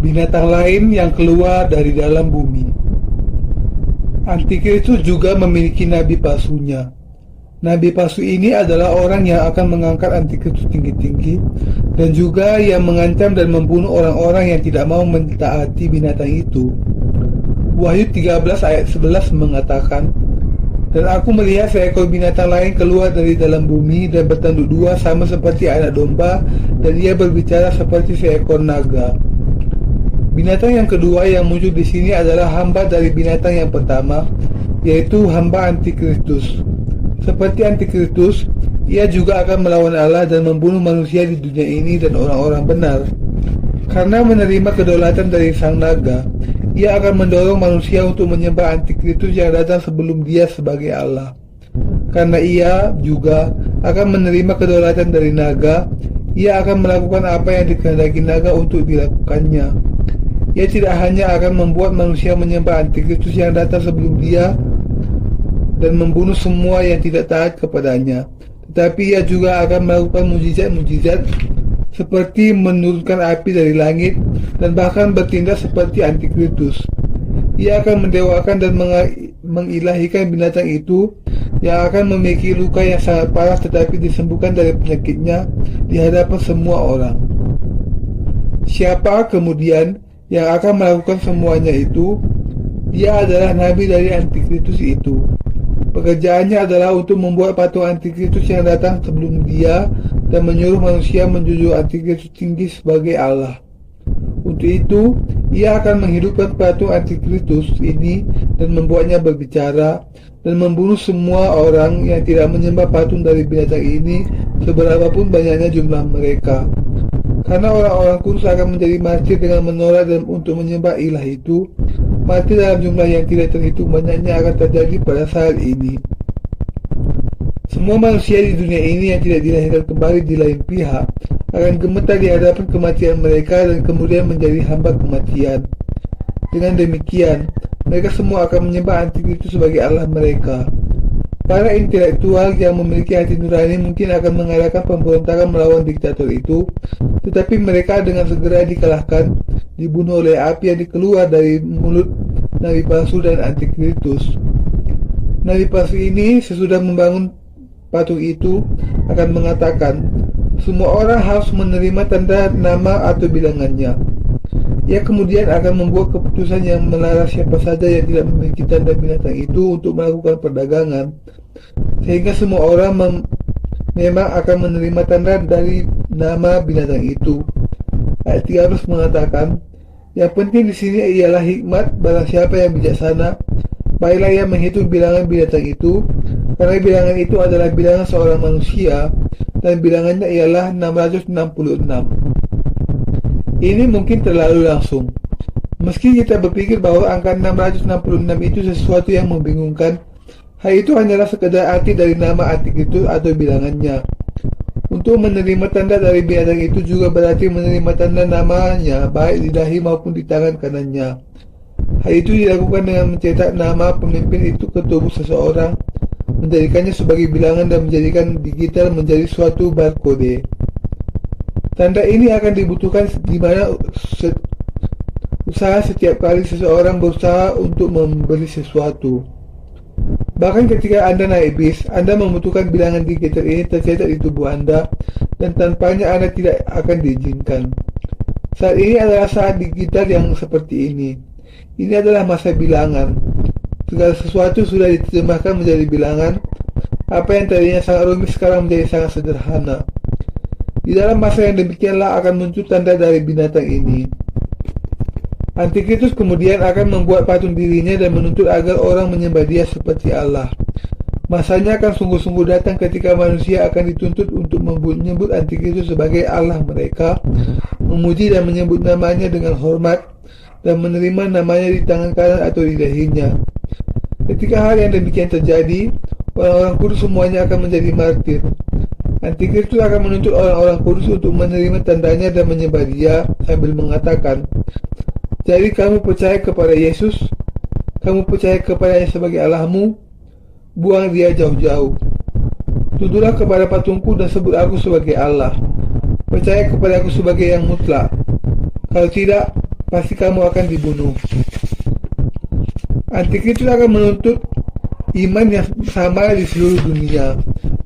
binatang lain yang keluar dari dalam bumi. Antikristus juga memiliki nabi palsunya. Nabi palsu ini adalah orang yang akan mengangkat antikristus tinggi-tinggi dan juga yang mengancam dan membunuh orang-orang yang tidak mau mentaati binatang itu. Wahyu 13 ayat 11 mengatakan, "Dan aku melihat seekor binatang lain keluar dari dalam bumi dan bertanduk dua sama seperti anak domba, dan ia berbicara seperti seekor naga." Binatang yang kedua yang muncul di sini adalah hamba dari binatang yang pertama, yaitu hamba antikristus. Seperti antikristus, ia juga akan melawan Allah dan membunuh manusia di dunia ini dan orang-orang benar. Karena menerima kedaulatan dari sang naga, ia akan mendorong manusia untuk menyembah antikristus yang datang sebelum dia sebagai Allah. Karena ia juga akan menerima kedaulatan dari naga, ia akan melakukan apa yang dikehendaki naga untuk dilakukannya. Ia tidak hanya akan membuat manusia menyembah antikristus yang datang sebelum dia dan membunuh semua yang tidak taat kepadanya, tetapi ia juga akan melakukan mujizat-mujizat seperti menurunkan api dari langit dan bahkan bertindak seperti antikristus. Ia akan mendewakan dan mengilahikan binatang itu yang akan memiliki luka yang sangat parah tetapi disembuhkan dari penyakitnya di hadapan semua orang. Siapa kemudian yang akan melakukan semuanya itu? Dia adalah nabi dari antikristus itu. Pekerjaannya adalah untuk membuat patung antikristus yang datang sebelum dia dan menyuruh manusia menjunjung antikristus tinggi sebagai Allah. Untuk itu, ia akan menghidupkan patung antikristus ini dan membuatnya berbicara dan membunuh semua orang yang tidak menyembah patung dari binatang ini, seberapapun banyaknya jumlah mereka. Karena orang-orang kudus akan menjadi martir dengan menolak dan untuk menyembah ilah itu, martir dalam jumlah yang tidak terhitung banyaknya akan terjadi pada saat ini. Semua manusia di dunia ini yang tidak dilahirkan kembali di lain pihak akan gemetar di hadapan kematian mereka dan kemudian menjadi hamba kematian. Dengan demikian, mereka semua akan menyembah antikristus sebagai Allah mereka. Para intelektual yang memiliki hati nurani mungkin akan mengadakan pemberontakan melawan diktator itu, tetapi mereka dengan segera dikalahkan, dibunuh oleh api yang dikeluar dari mulut nabi palsu dan antikristus. Nabi palsu ini sesudah membangun patung itu akan mengatakan, semua orang harus menerima tanda nama atau bilangannya. Ia kemudian akan membuat keputusan yang melarang siapa saja yang tidak memiliki tanda binatang itu untuk melakukan perdagangan, sehingga semua orang memang akan menerima tanda dari nama binatang itu. Ayat 13 mengatakan, yang penting di sini ialah hikmat barang siapa yang bijaksana, baiklah ia menghitung bilangan binatang itu, karena bilangan itu adalah bilangan seorang manusia, dan bilangannya ialah 666. Ini mungkin terlalu langsung. Meski kita berpikir bahwa angka 666 itu sesuatu yang membingungkan, hal itu hanyalah sekedar arti dari nama antikristus atau bilangannya. Untuk menerima tanda dari binatang itu juga berarti menerima tanda namanya, baik di dahi maupun di tangan kanannya. Hal itu dilakukan dengan mencetak nama pemimpin itu ke tubuh seseorang, menjadikannya sebagai bilangan dan menjadikan digital menjadi suatu barcode. Tanda ini akan dibutuhkan di mana usaha setiap kali seseorang berusaha untuk membeli sesuatu. Bahkan ketika Anda naik bis, Anda membutuhkan bilangan digital ini tercetak di tubuh Anda, dan tanpanya Anda tidak akan diizinkan. Saat ini adalah saat digital yang seperti ini. Ini adalah masa bilangan. Segala sesuatu sudah diterjemahkan menjadi bilangan. Apa yang tadinya sangat rumit sekarang menjadi sangat sederhana. Di dalam masa yang demikianlah akan muncul tanda dari binatang ini. Antikristus kemudian akan membuat patung dirinya dan menuntut agar orang menyembah dia seperti Allah. Masanya akan sungguh-sungguh datang ketika manusia akan dituntut untuk menyebut antikristus sebagai Allah mereka, memuji dan menyebut namanya dengan hormat, dan menerima namanya di tangan kanan atau di dahinya. Ketika hal yang demikian terjadi, orang-orang kudus semuanya akan menjadi martir. Antikristus akan menuntut orang-orang kudus untuk menerima tandanya dan menyembah dia sambil mengatakan, jadi kamu percaya kepada Yesus? Kamu percaya kepadanya sebagai Allahmu? Buang dia jauh-jauh. Tunduklah kepada patungku dan sebut aku sebagai Allah. Percaya kepada aku sebagai yang mutlak. Kalau tidak, pasti kamu akan dibunuh. Antikristus akan menuntut iman yang sama di seluruh dunia,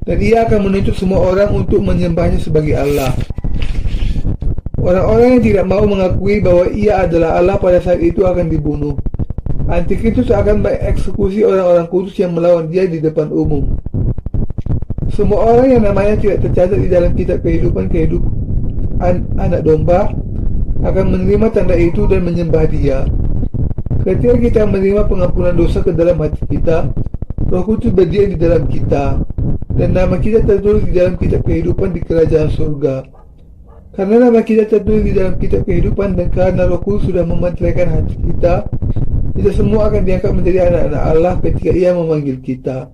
dan ia akan menuntut semua orang untuk menyembahnya sebagai Allah. Orang-orang yang tidak mau mengakui bahwa ia adalah Allah pada saat itu akan dibunuh. Antikristus akan mengeksekusi orang-orang kudus yang melawan dia di depan umum. Semua orang yang namanya tidak tercatat di dalam kitab kehidupan anak domba akan menerima tanda itu dan menyembah dia. Ketika kita menerima pengampunan dosa ke dalam hati kita, Roh Kudus berdiam di dalam kita, dan nama kita tertulis di dalam kitab kehidupan di kerajaan surga. Karena nama kita tertulis di dalam kitab kehidupan dan karena Roh Kudus sudah memantraikan hati kita semua akan diangkat menjadi anak-anak Allah ketika ia memanggil kita.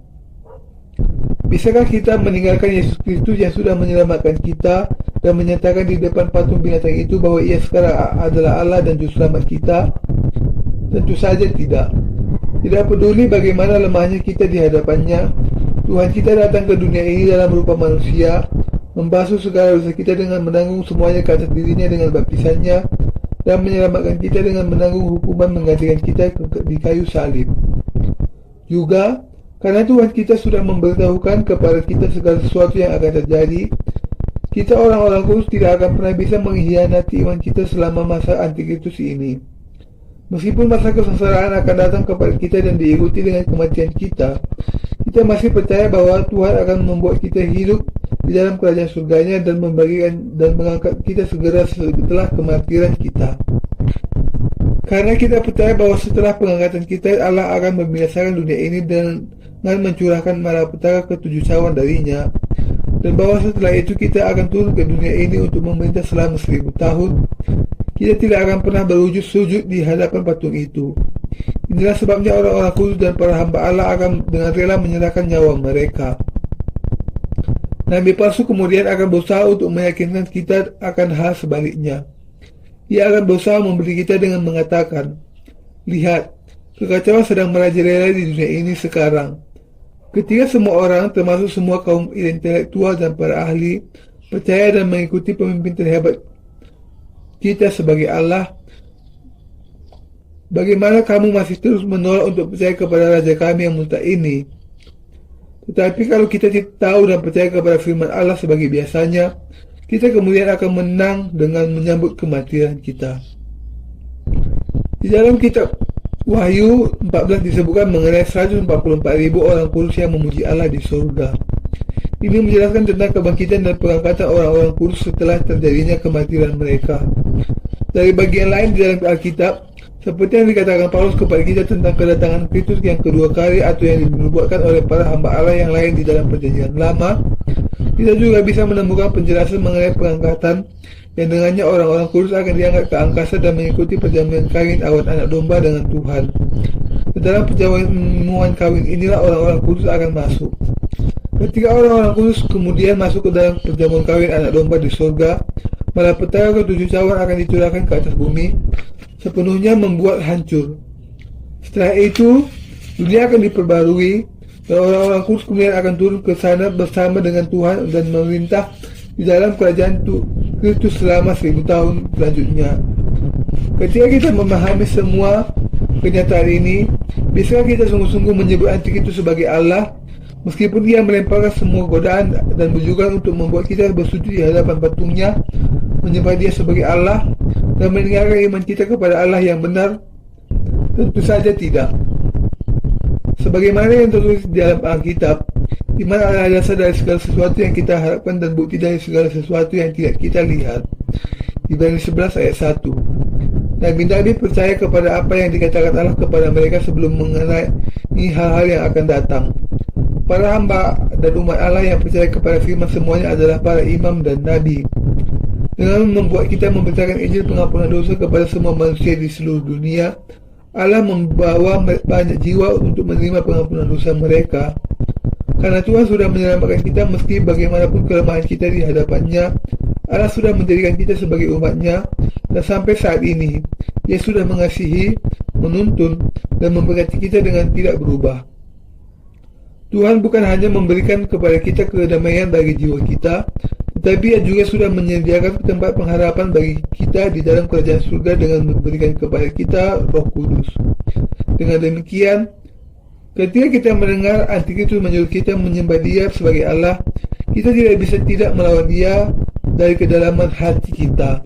Bisakah kita meninggalkan Yesus Kristus yang sudah menyelamatkan kita dan menyatakan di depan patung binatang itu bahwa ia sekarang adalah Allah dan Juru Selamat kita? Tentu saja tidak. Tidak peduli bagaimana lemahnya kita di hadapannya, Tuhan kita datang ke dunia ini dalam rupa manusia, membasuh segala dosa kita dengan menanggung semuanya ke atas dirinya dengan baptisannya, dan menyelamatkan kita dengan menanggung hukuman menggantikan kita di kayu salib. Juga, karena Tuhan kita sudah memberitahukan kepada kita segala sesuatu yang akan terjadi, kita orang-orang kudus tidak akan pernah bisa mengkhianati iman kita selama masa antikristus ini. Meskipun masa kesengsaraan akan datang kepada kita dan diikuti dengan kematian kita masih percaya bahwa Tuhan akan membuat kita hidup di dalam kerajaan surganya dan membagikan dan mengangkat kita segera setelah kematian kita. Karena kita percaya bahwa setelah pengangkatan kita, Allah akan membinasakan dunia ini dengan mencurahkan malapetaka ke-7 cawan darinya, dan bahwa setelah itu kita akan turun ke dunia ini untuk memerintah selama 1000 tahun. Kita tidak akan pernah berwujud sujud di hadapan patung itu. Inilah sebabnya orang-orang kudus dan para hamba Allah akan dengan rela menyerahkan nyawa mereka. Nabi palsu kemudian akan berusaha untuk meyakinkan kita akan hal sebaliknya. Ia akan berusaha membeli kita dengan mengatakan, "Lihat, kekacauan sedang merajalela di dunia ini sekarang." Ketika semua orang, termasuk semua kaum intelektual dan para ahli, percaya dan mengikuti pemimpin terhebat kita sebagai Allah, bagaimana kamu masih terus menolak untuk percaya kepada Raja kami yang mutlak ini? Tetapi kalau kita tahu dan percaya kepada firman Allah sebagai biasanya, kita kemudian akan menang dengan menyambut kematian kita. Di dalam kitab Wahyu 14 disebutkan mengenai 144.000 orang kudus yang memuji Allah di surga. Ini menjelaskan tentang kebangkitan dan pengangkatan orang-orang kudus setelah terjadinya kematian mereka. Dari bagian lain di dalam Alkitab, seperti yang dikatakan Paulus kepada kita tentang kedatangan Kristus yang kedua kali atau yang dinubuatkan oleh para hamba Allah yang lain di dalam perjanjian lama, kita juga bisa menemukan penjelasan mengenai pengangkatan yang dengannya orang-orang kudus akan diangkat ke angkasa dan mengikuti perjamuan kawin awan anak domba dengan Tuhan. Ke dalam perjamuan kawin inilah orang-orang kudus akan masuk. Ketika orang-orang kudus kemudian masuk ke dalam perjamuan kawin anak domba di surga, malapetaka ke-7 cawan akan dicurahkan ke atas bumi, sepenuhnya membuat hancur. Setelah itu, dunia akan diperbarui, dan orang-orang kudus kemudian akan turun ke sana bersama dengan Tuhan dan memerintah di dalam kerajaan Kristus selama 1000 tahun selanjutnya. Ketika kita memahami semua kenyataan ini, bisakah kita sungguh-sungguh menyebut Antikristus sebagai Allah, meskipun dia melemparkan semua godaan dan bujukan untuk membuat kita bersujud di hadapan patungnya, menyembah dia sebagai Allah, dan meninggalkan iman kita kepada Allah yang benar? Tentu saja tidak. Sebagaimana yang tertulis di dalam Alkitab, iman adalah dasar dari segala sesuatu yang kita harapkan dan bukti dari segala sesuatu yang tidak kita lihat. Ibrani 11 ayat 1. Nabi-nabi percaya kepada apa yang dikatakan Allah kepada mereka sebelum mengenai hal-hal yang akan datang. Para hamba dan umat Allah yang percaya kepada firman semuanya adalah para imam dan nabi. Dengan membuat kita memberitakan Injil pengampunan dosa kepada semua manusia di seluruh dunia, Allah membawa banyak jiwa untuk menerima pengampunan dosa mereka. Karena Tuhan sudah menyelamatkan kita meski bagaimanapun kelemahan kita di hadapannya, Allah sudah menjadikan kita sebagai umatnya, dan sampai saat ini, Dia sudah mengasihi, menuntun, dan memberkati kita dengan tidak berubah. Tuhan bukan hanya memberikan kepada kita kedamaian bagi jiwa kita, tetapi Ia juga sudah menyediakan tempat pengharapan bagi kita di dalam kerajaan surga dengan memberikan kepada kita Roh Kudus. Dengan demikian, ketika kita mendengar Antikristus menyuruh kita menyembah Dia sebagai Allah, kita tidak bisa tidak melawan Dia dari kedalaman hati kita.